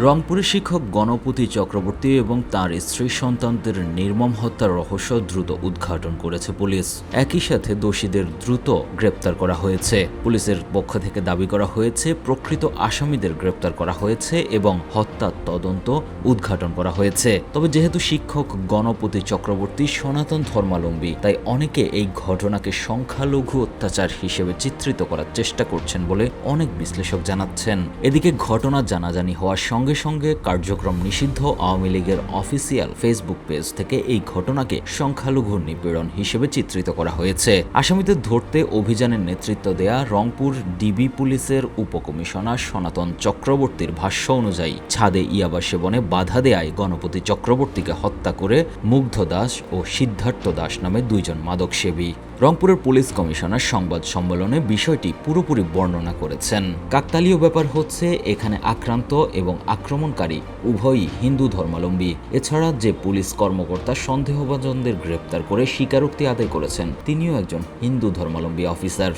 রংপুরের শিক্ষক গণপতি চক্রবর্তী এবং তার স্ত্রী সন্তানদের নির্মম হত্যার রহস্য দ্রুত উদ্ঘাটন করেছে পুলিশ। একই সাথে দোষীদের দ্রুত গ্রেপ্তার করা হয়েছে। পুলিশের পক্ষ থেকে দাবি করা হয়েছে প্রকৃত আসামিদের গ্রেপ্তার করা হয়েছে এবং হত্যার তদন্ত উদ্ঘাটন করা হয়েছে। তবে যেহেতু শিক্ষক গণপতি চক্রবর্তী সনাতন ধর্মাবলম্বী, তাই অনেকে এই ঘটনাকে সংখ্যালঘু অত্যাচার হিসেবে চিত্রিত করার চেষ্টা করছেন বলে অনেক বিশ্লেষক জানাচ্ছেন। এদিকে ঘটনা জানাজানি হওয়ার সঙ্গে সঙ্গে কার্যক্রম নিষিদ্ধ আওয়ামী লীগের অফিসিয়াল ফেসবুক পেজ থেকে এই ঘটনাকে সংখ্যালঘু নিপীড়ন হিসেবে চিত্রিত করা হয়েছে। আসামিদের ধরতে অভিযানের নেতৃত্ব দেয়া রংপুর ডিবি পুলিশের উপকমিশনার সনাতন চক্রবর্তীর ভাষ্য অনুযায়ী ছাদে ইয়াবা সেবনে বাধা দেয়ায় গণপতি চক্রবর্তীকে হত্যা করে মুগ্ধ দাস ও সিদ্ধার্থ দাস নামে দুইজন মাদকসেবী। রংপুরের পুলিশ কমিশনার সংবাদ সম্মেলনে বিষয়টি পুরোপুরি বর্ণনা করেছেন। কাকতালীয় ব্যাপার হচ্ছে এখানে আক্রান্ত এবং আক্রমণকারী উভয়ই হিন্দু ধর্মাবলম্বী। এছাড়া যে পুলিশ কর্মকর্তা সন্দেহভাজনদের গ্রেপ্তার করে স্বীকারোক্তি আদায় করেছেন তিনিও একজন হিন্দু ধর্মাবলম্বী অফিসার।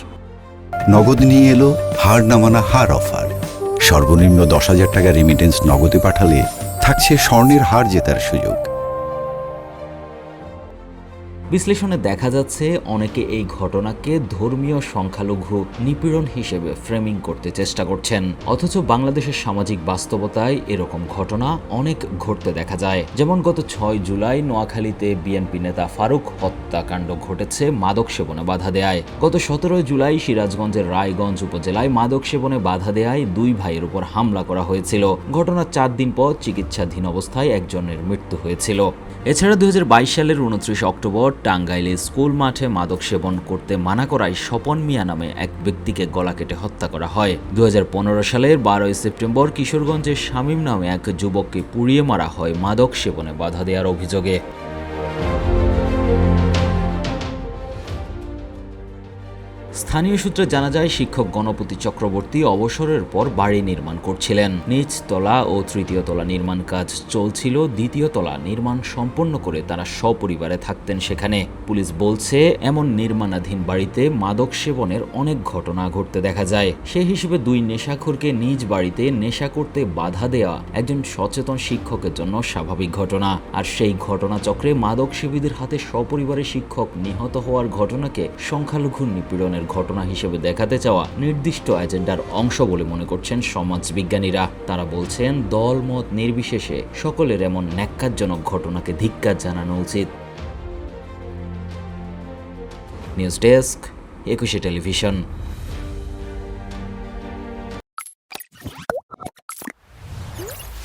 নগদ নিয়ে এলো হার না মানা হার অফার। সর্বনিম্ন 10,000 টাকা রেমিটেন্স নগদে পাঠালে থাকছে স্বর্ণের হার জেতার সুযোগ। বিশ্লেষণে দেখা যাচ্ছে অনেকে এই ঘটনাকে ধর্মীয় সংখ্যালঘু নিপীড়ন হিসেবে ফ্রেমিং করতে চেষ্টা করছেন, অথচ বাংলাদেশের সামাজিক বাস্তবতায় এরকম ঘটনা অনেক ঘটতে দেখা যায়। যেমন গত 6 জুলাই নোয়াখালীতে বিএনপি নেতা ফারুক হত্যাকাণ্ড ঘটেছে মাদক সেবনে বাধা দেয়ায়। গত 17 জুলাই সিরাজগঞ্জের রায়গঞ্জ উপজেলায় মাদক সেবনে বাধা দেয়ায় 2 ভাইয়ের উপর হামলা করা হয়েছিল। ঘটনার 4 দিন পর চিকিৎসাধীন অবস্থায় একজনের মৃত্যু হয়েছিল। এছাড়া 2022 সালের 29 অক্টোবর টাঙ্গাইলে স্কুল মাঠে মাদক সেবন করতে মানা করায় স্বপন মিয়া নামে এক ব্যক্তিকে গলা কেটে হত্যা করা হয়। 2015 সালের 12 সেপ্টেম্বর কিশোরগঞ্জের শামীম নামে এক যুবককে পুড়িয়ে মারা হয় মাদক সেবনে বাধা দেওয়ার অভিযোগে। স্থানীয় সূত্রে জানা যায় শিক্ষক গণপতি চক্রবর্তী অবসরের পর বাড়ি নির্মাণ করছিলেন। নিচ তলা ও তৃতীয় তলা নির্মাণ কাজ চলছিল। দ্বিতীয় তলা নির্মাণ সম্পন্ন করে তারা সপরিবারে থাকতেন সেখানে। পুলিশ বলছে এমন নির্মাণাধীন বাড়িতে মাদক সেবনের অনেক ঘটনা ঘটতে দেখা যায়। সেই হিসেবে 2 নেশাখোরকে নিজ বাড়িতে নেশা করতে বাধা দেওয়া একজন সচেতন শিক্ষকের জন্য স্বাভাবিক ঘটনা। আর সেই ঘটনাচক্রে মাদক সেবীদের হাতে সপরিবারে শিক্ষক নিহত হওয়ার ঘটনাকে সংখ্যালঘু নিপীড়নের ঘটনা হিসেবে দেখাতে চাওয়া নির্দিষ্ট এজেন্ডার অংশ বলে মনে করছেন সমাজবিজ্ঞানীরা। তারা বলছেন দল মত নির্বিশেষে সকলের এমন ন্যাক্কারজনক ঘটনাকে ধিক্কার জানানো উচিত। News desk, 21 television.